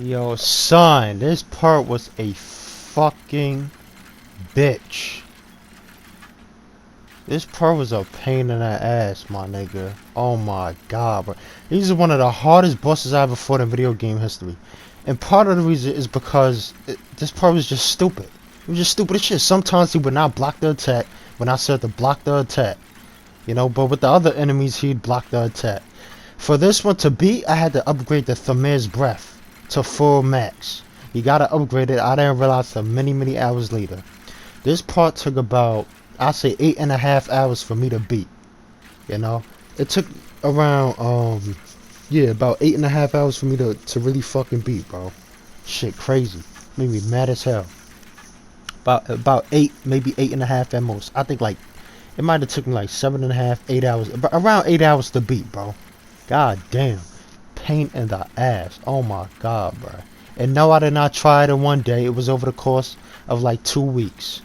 Yo, son, this part was a fucking bitch. This part was a pain in the ass, my nigga. Oh my god, bro. These are one of the hardest bosses I ever fought in video game history. And part of the reason is because this part was just stupid. It was just stupid as shit. Sometimes he would not block the attack when I said to block the attack. You know, but with the other enemies, he'd block the attack. For this one to beat, I had to upgrade the Thamir's Breath to full max. You gotta upgrade it. I didn't realize till many hours later. This part took about, I'd say 8.5 hours for me to beat. You know, it took around yeah, about 8.5 hours for me to really fucking beat, bro. Shit, crazy. Made me mad as hell. About 8, maybe 8.5 at most. I think like it might have took me like 7.5, 8 hours, around 8 hours to beat, bro. God damn, pain in the ass. Oh my god, bro. And no, I did not try it in one day. It was over the course of like 2 weeks.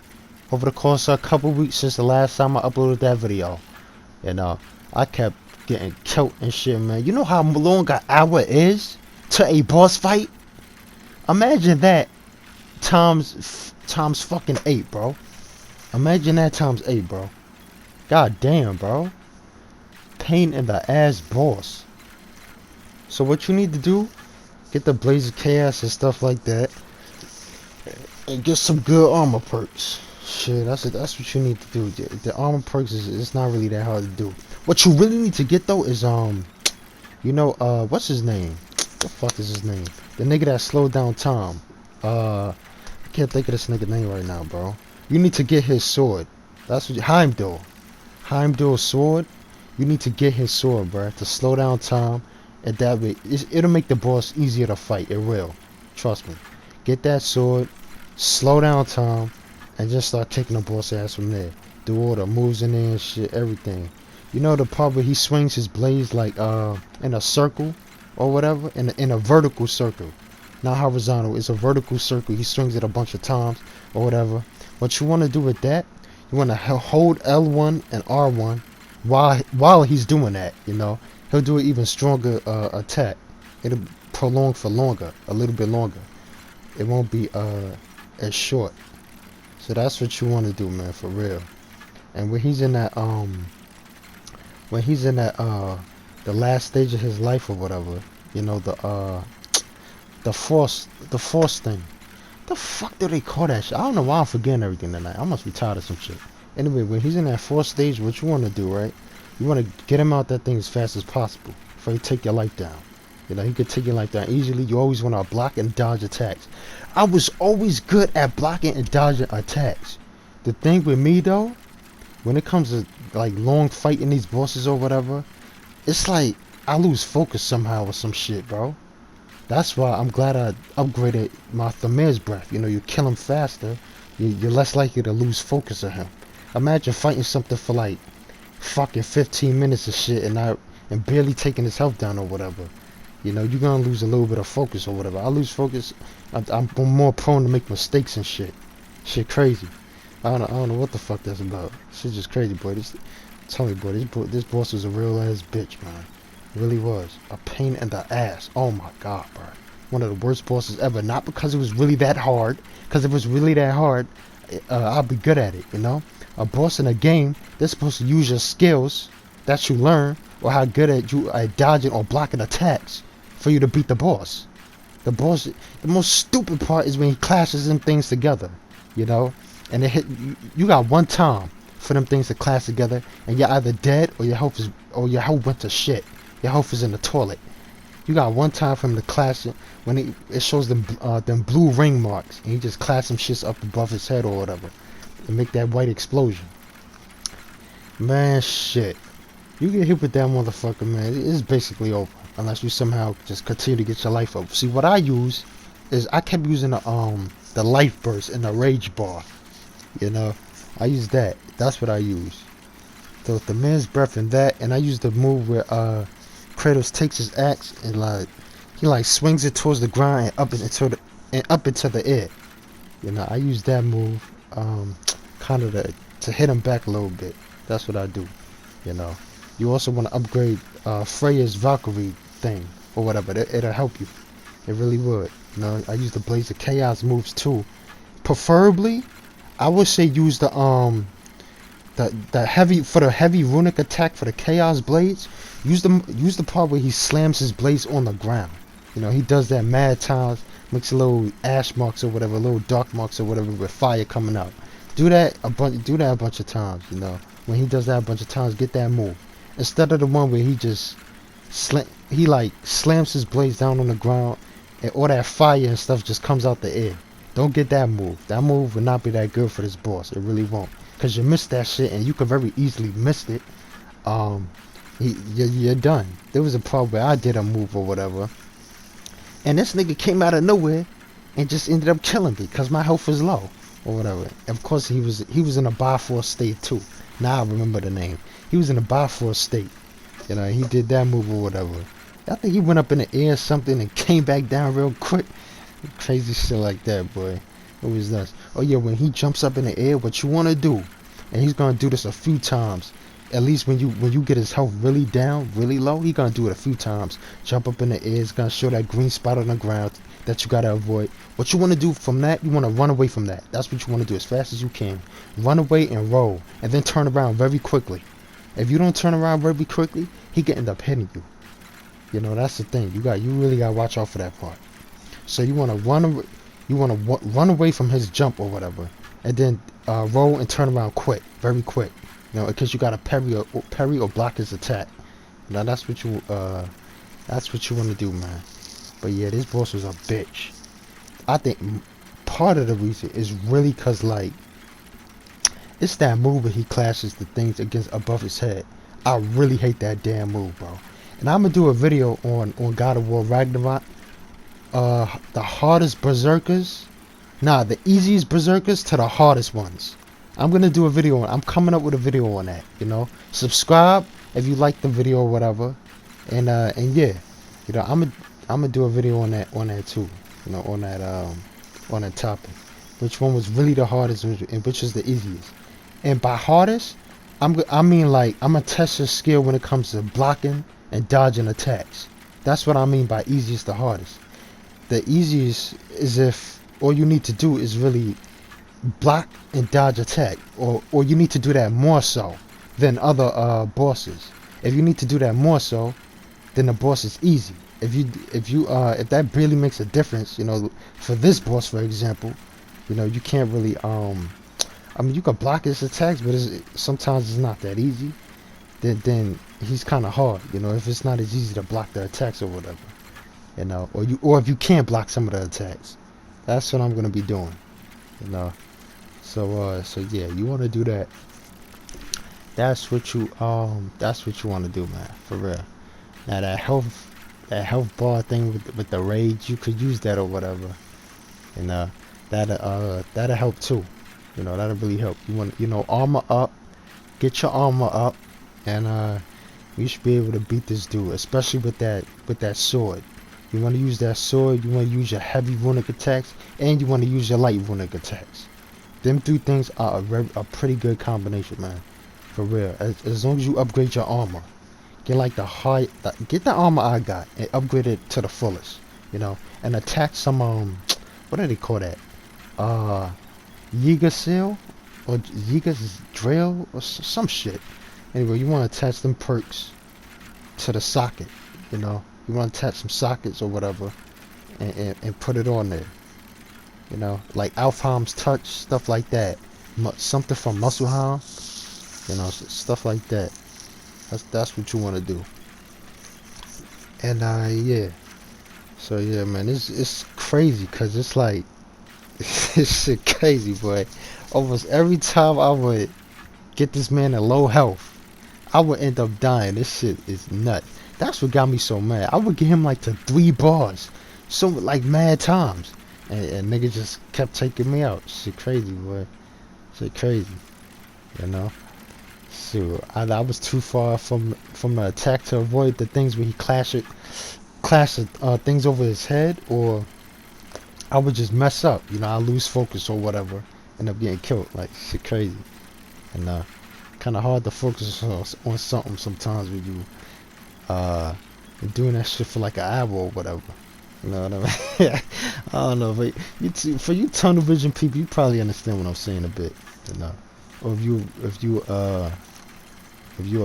Over the course of a couple weeks since the last time I uploaded that video. You know, I kept getting killed and shit, man. You know how long an hour is to a boss fight? Imagine that times fucking 8, bro. Imagine that times 8, bro. God damn, bro. Pain in the ass boss. So what you need to do, get the Blaze of Chaos and stuff like that, and get some good armor perks. Shit, that's what you need to do. The armor perks it's not really that hard to do. What you really need to get though is you know, what's his name? The fuck is his name? The nigga that slowed down time. I can't think of this nigga name right now, bro. You need to get his sword. That's what Heimdall. Heimdall's sword. You need to get his sword, bro, to slow down time, and that way it'll make the boss easier to fight. It will, trust me. Get that sword, slow down time, and just start kicking the boss ass from there. Do all the moves in there and shit, everything. You know the part where he swings his blades like in a circle or whatever, in a vertical circle, not horizontal. It's a vertical circle. He swings it a bunch of times or whatever. What you want to do with that? You want to hold L1 and R1. While he's doing that, you know, he'll do an even stronger attack. It'll prolong for longer, a little bit longer. It won't be as short. So that's what you want to do, man, for real. And when he's in that the last stage of his life or whatever, you know, the force thing. The fuck do they call that shit? I don't know why I'm forgetting everything tonight. I must be tired of some shit. Anyway, when he's in that fourth stage, what you want to do, right? You want to get him out that thing as fast as possible before he take your life down. You know, he could take your life down easily. You always want to block and dodge attacks. I was always good at blocking and dodging attacks. The thing with me, though, when it comes to, like, long fighting these bosses or whatever, it's like I lose focus somehow or some shit, bro. That's why I'm glad I upgraded my Thamir's Breath. You know, you kill him faster, you're less likely to lose focus of him. Imagine fighting something for like fucking 15 minutes of shit and barely taking his health down or whatever. You know, you're gonna lose a little bit of focus or whatever. I lose focus. I'm more prone to make mistakes and shit. Shit crazy. I don't know what the fuck that's about. Shit just crazy, boy. Tell me, boy, this boss was a real ass bitch, man. It really was. A pain in the ass. Oh my god, bro. One of the worst bosses ever. Not because it was really that hard. Because if it was really that hard, I'll be good at it, you know? A boss in a game, they're supposed to use your skills that you learn, or how good at dodging or blocking attacks for you to beat the boss. The most stupid part is when he clashes them things together, you know, and you got one time for them things to clash together, and you're either dead or your health went to shit. Your health is in the toilet. You got one time for him to clash it when it shows them blue ring marks, and he just clash some shits up above his head or whatever. And make that white explosion. Man, shit. You get hit with that motherfucker, man, it's basically over. Unless you somehow just continue to get your life up. See, what I use is I kept using the life burst and the rage bar. You know, I use that. That's what I use. So the man's breath and that, and I use the move where Kratos takes his axe and he swings it towards the ground and up into the air. You know, I use that move. Kind of to hit him back a little bit. That's what I do, you know. You also want to upgrade Freya's Valkyrie thing or whatever. It'll help you. It really would. You know, I use the Blades of Chaos moves too. Preferably, I would say use the heavy for the heavy runic attack for the Chaos Blades. Use the part where he slams his blades on the ground. You know, he does that mad times, makes a little ash marks or whatever, little dark marks or whatever with fire coming out. Do that a bunch of times. You know, when he does that a bunch of times, get that move instead of the one where he just slams his blades down on the ground and all that fire and stuff just comes out the air. Don't get that move. That move will not be that good for this boss. It really won't. Cause you missed that shit and you could very easily miss it. You're done. There was a part where I did a move or whatever, and this nigga came out of nowhere and just ended up killing me because my health was low or whatever. Of course he was in a Bifrost state too. Now I remember the name. He was in a Bifrost state. You know, he did that move or whatever. I think he went up in the air or something and came back down real quick. Crazy shit like that, boy. It was nuts. Oh yeah, when he jumps up in the air, what you want to do, and he's gonna do this a few times. At least when you get his health really down, really low, he's gonna do it a few times. Jump up in the air, it's gonna show that green spot on the ground that you gotta avoid. What you want to do from that, you want to run away from that. That's what you want to do as fast as you can. Run away and roll, and then turn around very quickly. If you don't turn around very quickly, he can end up hitting you. You know, that's the thing. You really gotta watch out for that part. So you want to run away from his jump or whatever, and then roll and turn around quick, very quick. You know, because you got to parry or block his attack. Now that's what you want to do, man. But yeah, this boss was a bitch. I think part of the reason is really cause like it's that move where he clashes the things against above his head. I really hate that damn move, bro. And I'm gonna do a video on God of War Ragnarok. The hardest berserkers, the easiest berserkers to the hardest ones. I'm gonna do a video on. I'm coming up with a video on that. You know, subscribe if you like the video or whatever, and yeah, you know, I'm gonna do a video on that too. You know, on that topic. Which one was really the hardest and which is the easiest? And by hardest, I mean like I'm gonna test your skill when it comes to blocking and dodging attacks. That's what I mean by easiest to hardest. The easiest is if all you need to do is really block and dodge attack, or you need to do that more so than other bosses. If you need to do that more so, then the boss is easy. If that really makes a difference, you know, for this boss for example, you know, you can't really I mean you can block his attacks, but sometimes it's not that easy. Then he's kind of hard, you know, if it's not as easy to block the attacks or whatever. You know, or if you can't block some of the attacks. That's what I'm gonna be doing. You know. So yeah, you wanna do that. That's what you wanna do, man, for real. Now that health bar thing with the rage, you could use that or whatever. And that'll help too. You know, that'll really help. You want, you know, armor up, get your armor up, and you should be able to beat this dude, especially with that sword. You want to use that sword, you want to use your heavy runic attacks, and you want to use your light runic attacks. Them three things are a pretty good combination, man. For real. As long as you upgrade your armor. Get like get the armor I got and upgrade it to the fullest. You know, and attack some what do they call that? Yiga seal or Yiga's drill or some shit. Anyway, you want to attach them perks to the socket, you know. You want to attach some sockets or whatever and put it on there. You know, like Alfheim's touch, stuff like that. Something from Muspelheim, you know, stuff like that. That's what you want to do. And yeah. So yeah, man, it's crazy because it's like this shit crazy, boy. Almost every time I would get this man at low health, I would end up dying. This shit is nuts. That's what got me so mad. I would get him like to 3 bars, so like mad times, and nigga just kept taking me out. Shit crazy, boy. Shit crazy, you know. So I was too far from the attack to avoid the things where he clash things over his head, or I would just mess up. You know, I lose focus or whatever, end up getting killed. Like shit crazy, and kind of hard to focus on something sometimes when you doing that shit for like an hour or whatever. You know what I mean? I don't know, but for you tunnel vision people, you probably understand what I'm saying a bit, you know. Or if you're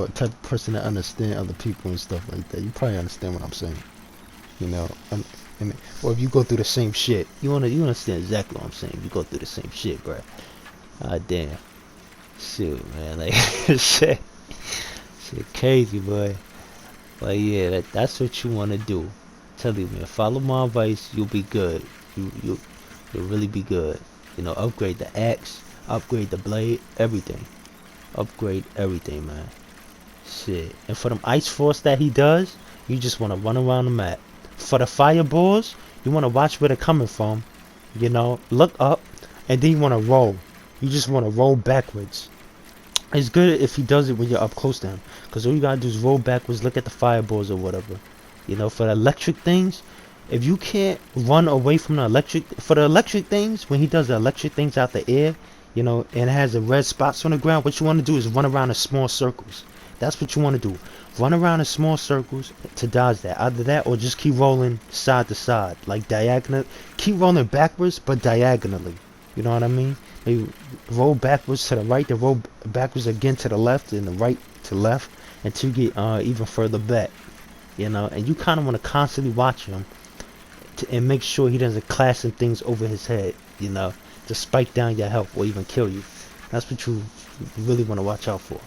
a type of person that understand other people and stuff like that, you probably understand what I'm saying, you know. And or if you go through the same shit, you understand exactly what I'm saying. You go through the same shit, bro. Ah, damn. Shoot, man, like shit crazy, boy. But yeah, that's what you want to do. Tell you, man, follow my advice. You'll be good. You'll really be good. You know, upgrade the axe, upgrade the blade, everything. Upgrade everything, man. Shit. And for them ice force that he does, you just want to run around the map. For the fireballs, you want to watch where they're coming from. You know, look up, and then you want to roll. You just want to roll backwards. It's good if he does it when you're up close to him, because all you gotta do is roll backwards, look at the fireballs or whatever. You know, for the electric things, if you can't run away from the electric, for the electric things, when he does the electric things out the air, you know, and it has the red spots on the ground, what you want to do is run around in small circles. That's what you want to do. Run around in small circles to dodge that. Either that or just keep rolling side to side, like diagonal. Keep rolling backwards, but diagonally. You know what I mean? They roll backwards to the right, they roll backwards again to the left, and the right to left, until you get even further back. You know, and you kind of want to constantly watch him and make sure he doesn't clash some things over his head. You know, to spike down your health or even kill you. That's what you really want to watch out for.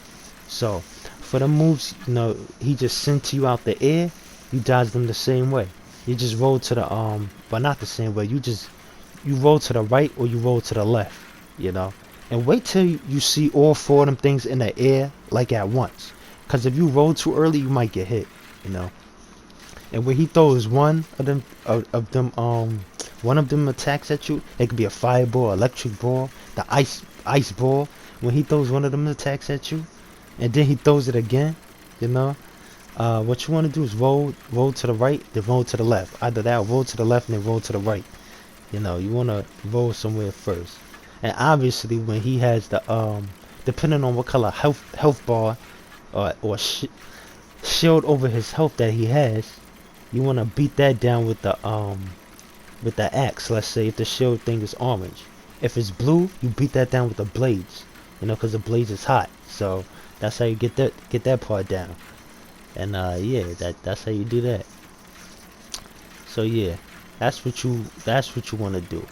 So, for the moves, you know, he just sent you out the air. You dodge them the same way. You just roll to the but not the same way. You roll to the right or you roll to the left, you know, and wait till you see all four of them things in the air like at once, because if you roll too early you might get hit, you know. And when he throws one of them one of them attacks at you, it could be a fireball, electric ball, the ice ball. When he throws one of them attacks at you and then he throws it again, you know, what you want to do is roll to the right, then roll to the left. Either that or roll to the left and then roll to the right. You know, you want to roll somewhere first. And obviously when he has the depending on what color health bar or shield over his health that he has, you want to beat that down with the axe. Let's say if the shield thing is orange, if it's blue, you beat that down with the blades, you know, because the blades is hot. So that's how you get that part down. And yeah, that's how you do that. So yeah, that's what you want to do.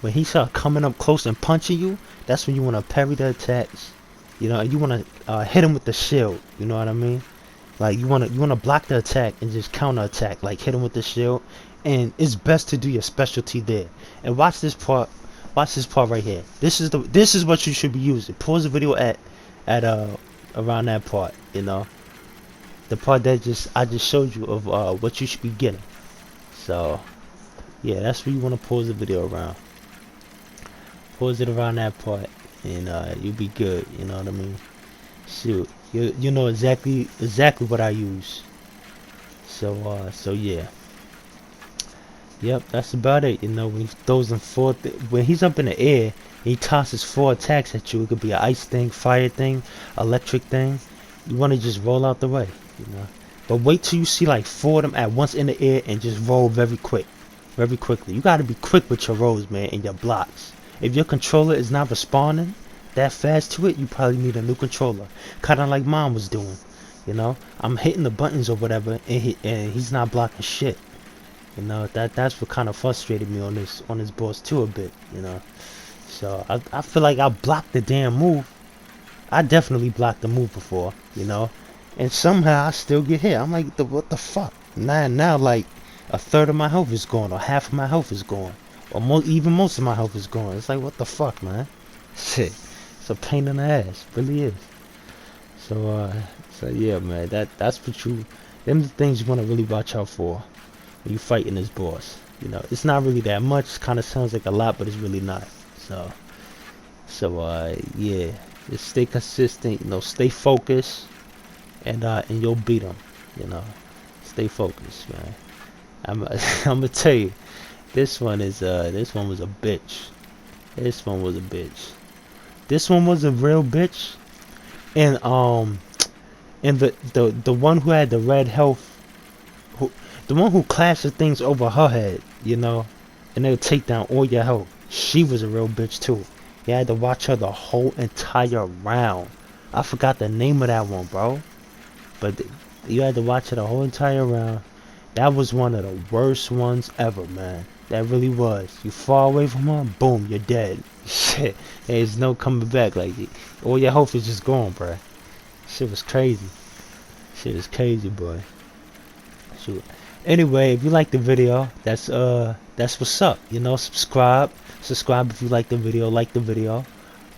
When he start coming up close and punching you, that's when you want to parry the attacks. You know, and you want to hit him with the shield. You know what I mean? Like you want to block the attack and just counter attack. Like hit him with the shield. And it's best to do your specialty there. And watch this part. Watch this part right here. This is what you should be using. Pause the video at around that part. You know, the part that I just showed you of what you should be getting. So yeah, that's where you want to pause the video around. Pause it around that part, and you'll be good. You know what I mean? Shoot, you know exactly what I use. So yeah. Yep, that's about it. You know, when he throws them when he's up in the air, he tosses 4 attacks at you. It could be an ice thing, fire thing, electric thing. You want to just roll out the way, you know. But wait till you see like 4 of them at once in the air and just roll very quickly. You got to be quick with your rolls, man, and your blocks. If your controller is not responding that fast to it, you probably need a new controller. Kind of like mine was doing, you know. I'm hitting the buttons or whatever, and he's not blocking shit. You know, that's what kind of frustrated me on this boss too a bit, you know. So I feel like I blocked the damn move. I definitely blocked the move before, you know, and somehow I still get hit. I'm like, what the fuck? Now like a third of my health is gone, or half of my health is gone, or even most of my health is gone. It's like, what the fuck, man? Shit, it's a pain in the ass, really is. So yeah, man, that's what them the things you want to really watch out for when you fighting this boss. You know, it's not really that much. Kind of sounds like a lot, but it's really not. So yeah, just stay consistent. You know, stay focused, and you'll beat them. You know, stay focused, man. I'm gonna tell you, this one was a bitch. This one was a bitch. This one was a real bitch, and the one who had the red health, The one who clashed things over her head, you know, and they'll take down all your health. She was a real bitch too. You had to watch her the whole entire round. I forgot the name of that one, bro. But you had to watch it the whole entire round. That was one of the worst ones ever, man. That really was. You far away from her, boom, you're dead. Shit, there's no coming back. Like, all your health is just gone, bro. Shit was crazy. Shit is crazy, boy. Shoot. Anyway, if you like the video, that's what's up. You know, subscribe if you like the video. Like the video.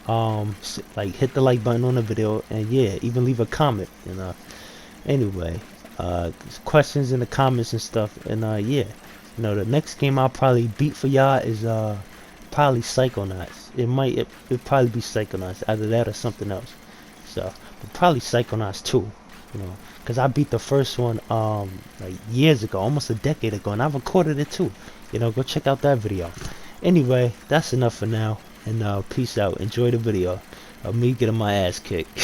Like hit the like button on the video, and yeah, even leave a comment. You know. Anyway, questions in the comments and stuff, and yeah, you know, the next game I'll probably beat for y'all is probably Psychonauts. It'll probably be Psychonauts, either that or something else. So, but probably Psychonauts 2, you know, because I beat the first one like years ago, almost a decade ago, and I recorded it too. You know, go check out that video. Anyway, that's enough for now, and peace out. Enjoy the video of me getting my ass kicked.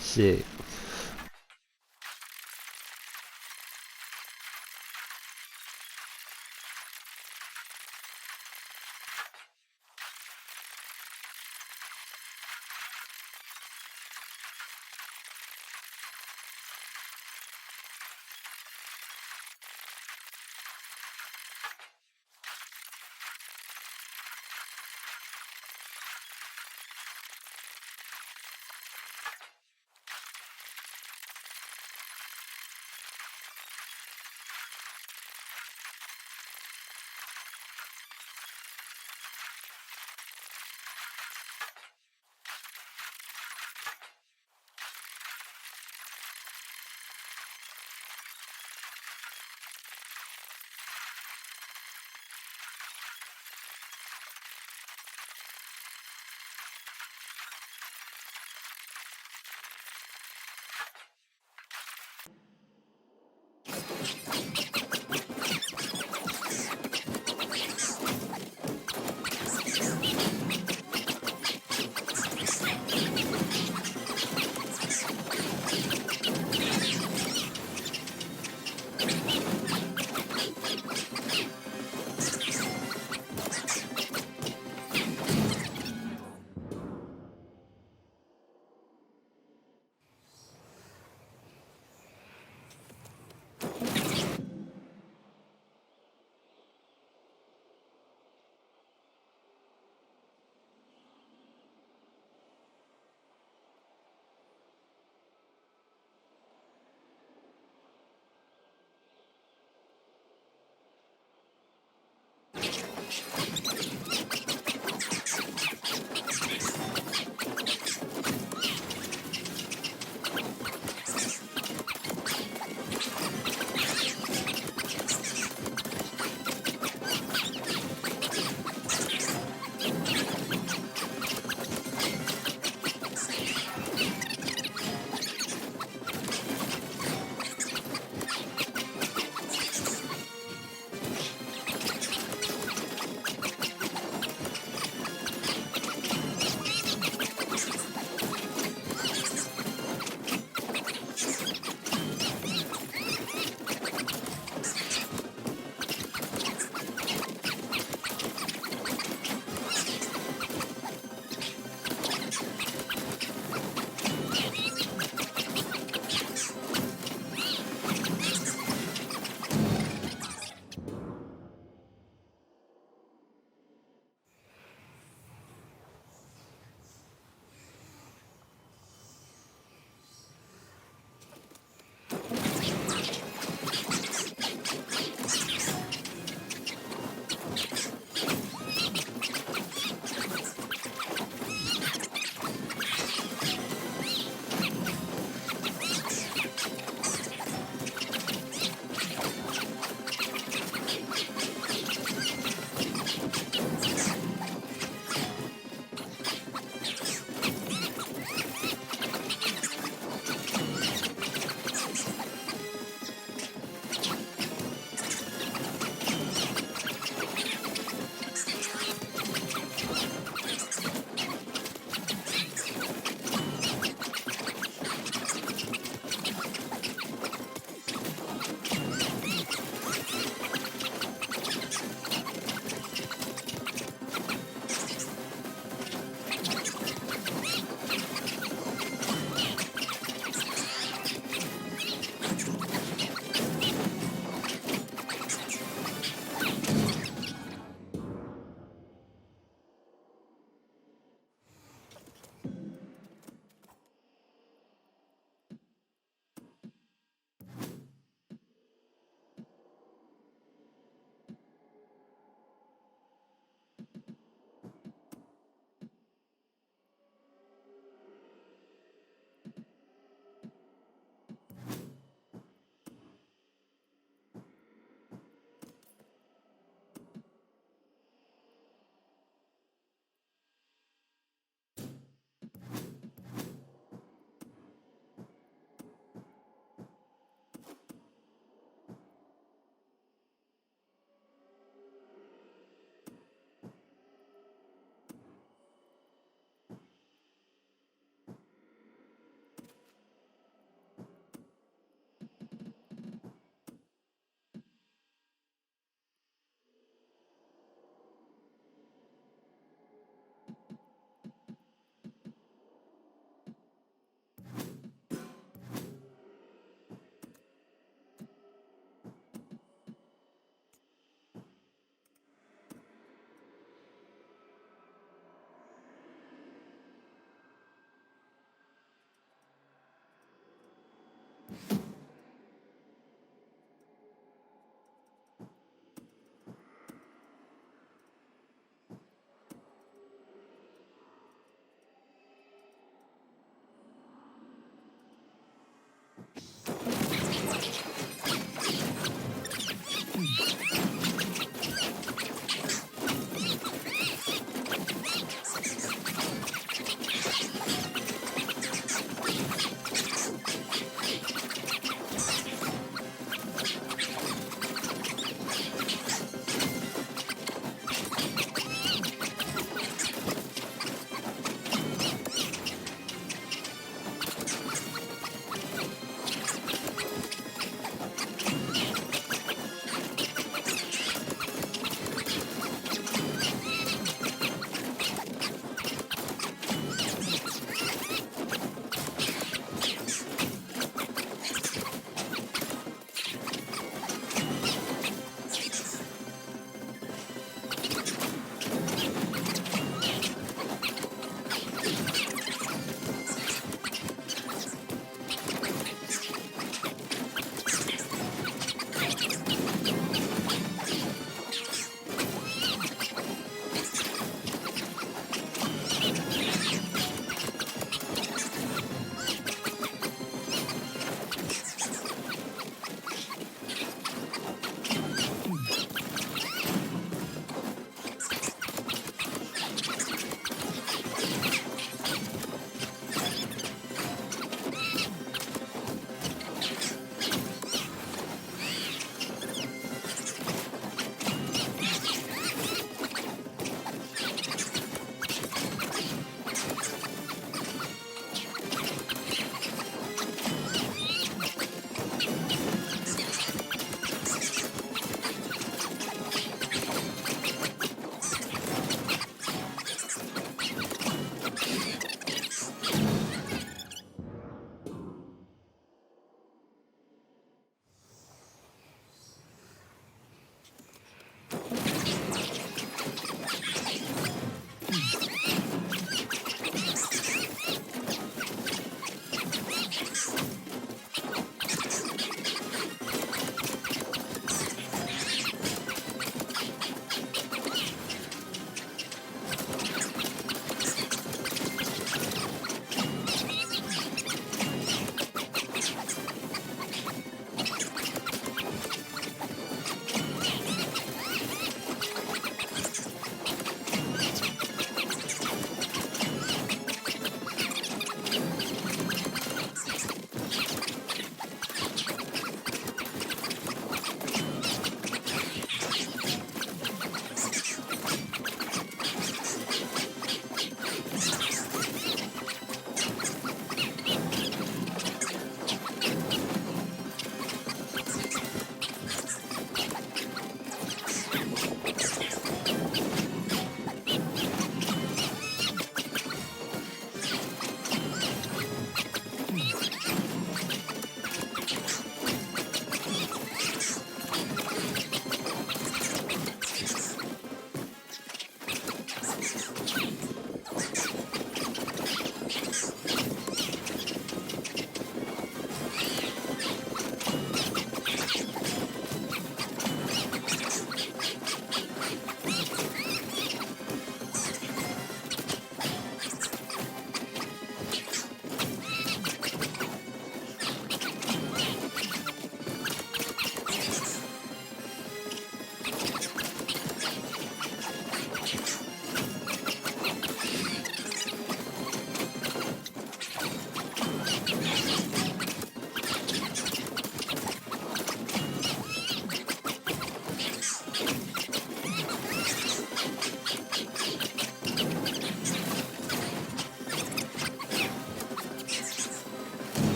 Shit.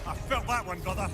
I felt that one, brother.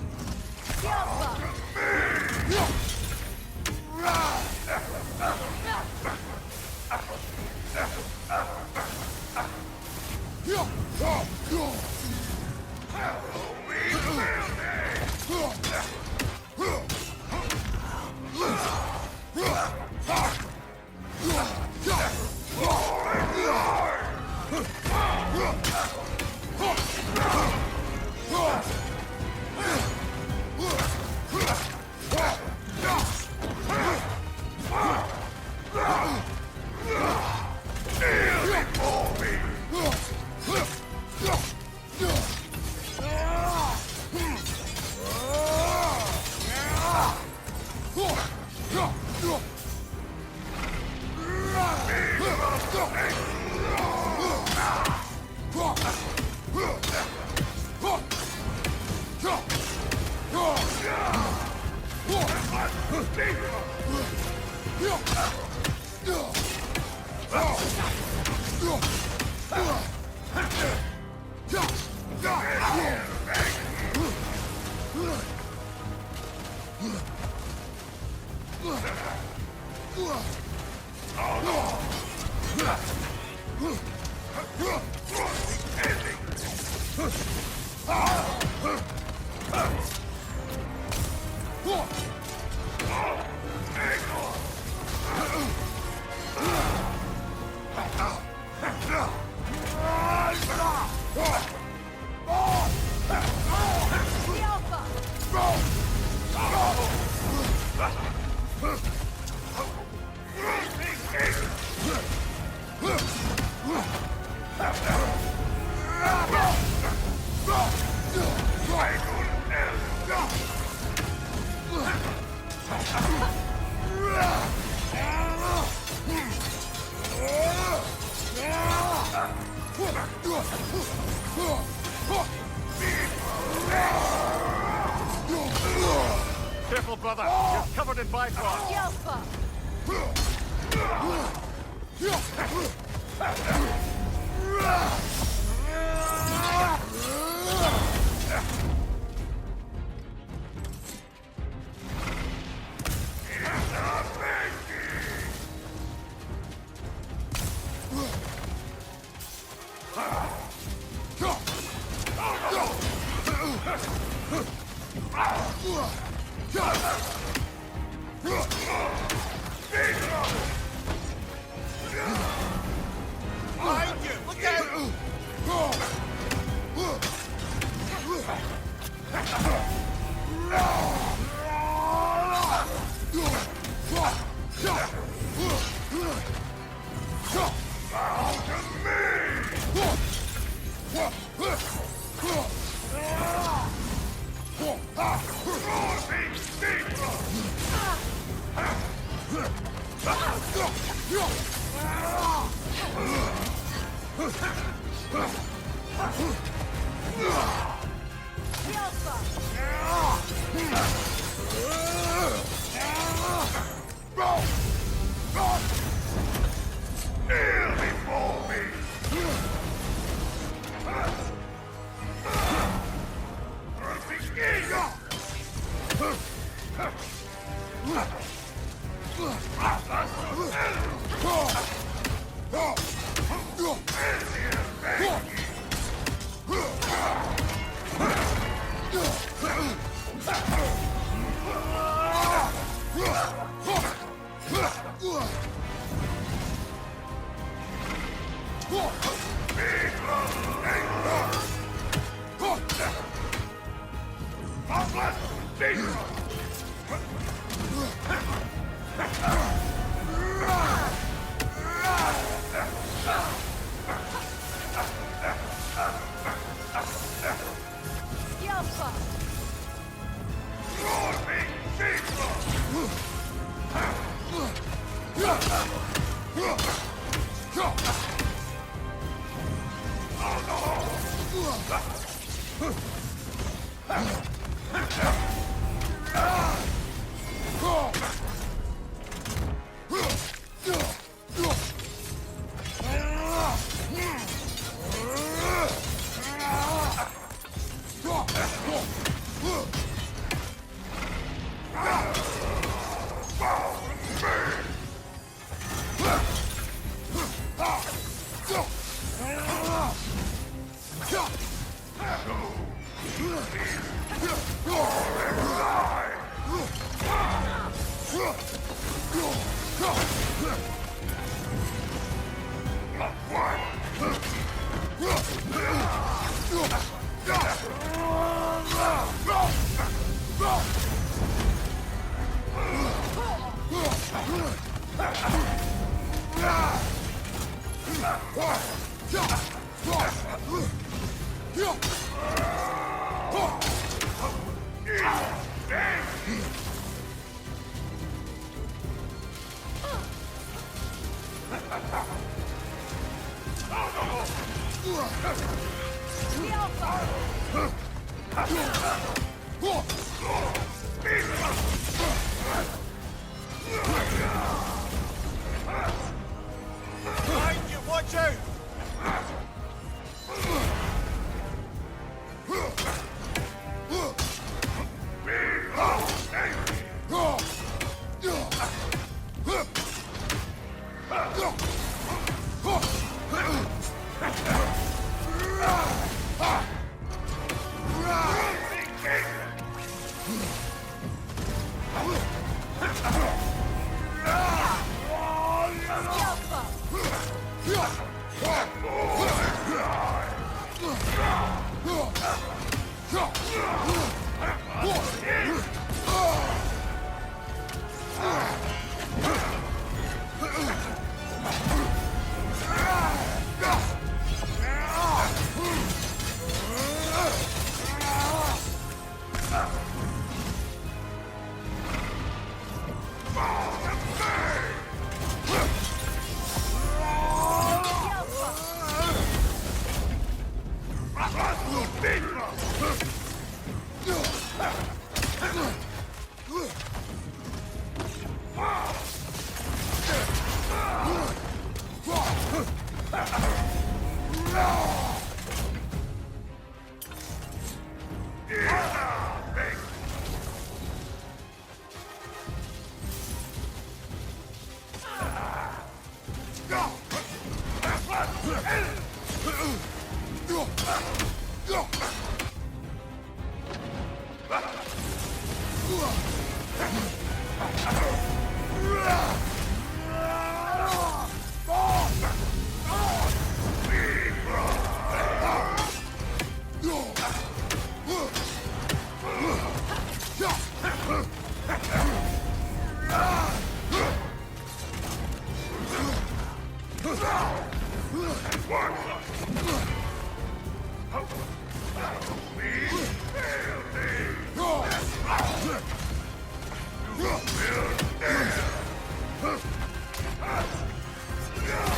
Careful, brother. You're covered in bifrost. Behind you! Look out! Behind you, watch out!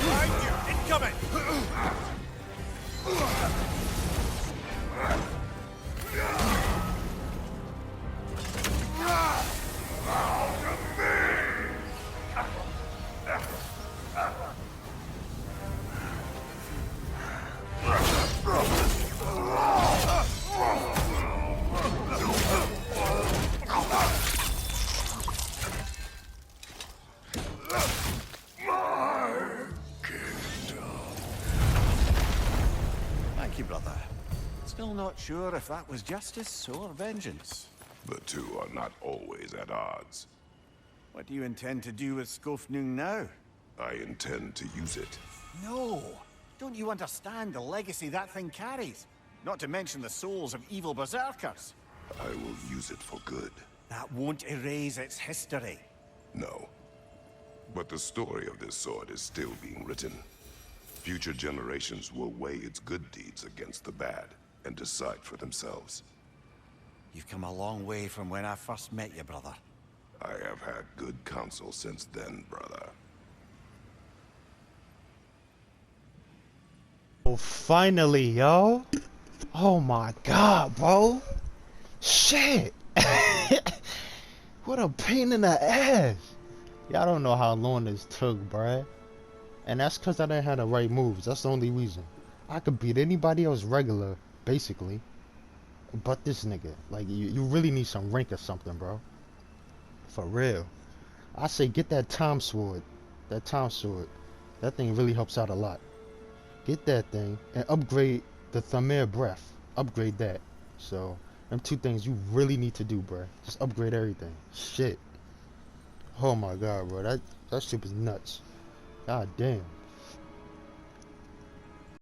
Behind you, incoming! Thank you, brother. Still not sure if that was justice or vengeance. The two are not always at odds. What do you intend to do with Skofnung now? I intend to use it. No! Don't you understand the legacy that thing carries? Not to mention the souls of evil berserkers. I will use it for good. That won't erase its history. No. But the story of this sword is still being written. Future generations will weigh its good deeds against the bad and decide for themselves. You've come a long way from when I first met you, brother. I have had good counsel since then, brother. Oh, finally, yo. Oh my god, bro. Shit. What a pain in the ass. Y'all don't know how long this took, bruh. And that's because I didn't have the right moves. That's the only reason. I could beat anybody else regular, basically. But this nigga. Like, you really need some rank or something, bro. For real. I say get that time sword. That time sword. That thing really helps out a lot. Get that thing and upgrade the Thamir breath. Upgrade that. So, them two things you really need to do, bruh. Just upgrade everything. Shit. Oh my god, bro. That shit was nuts. God damn.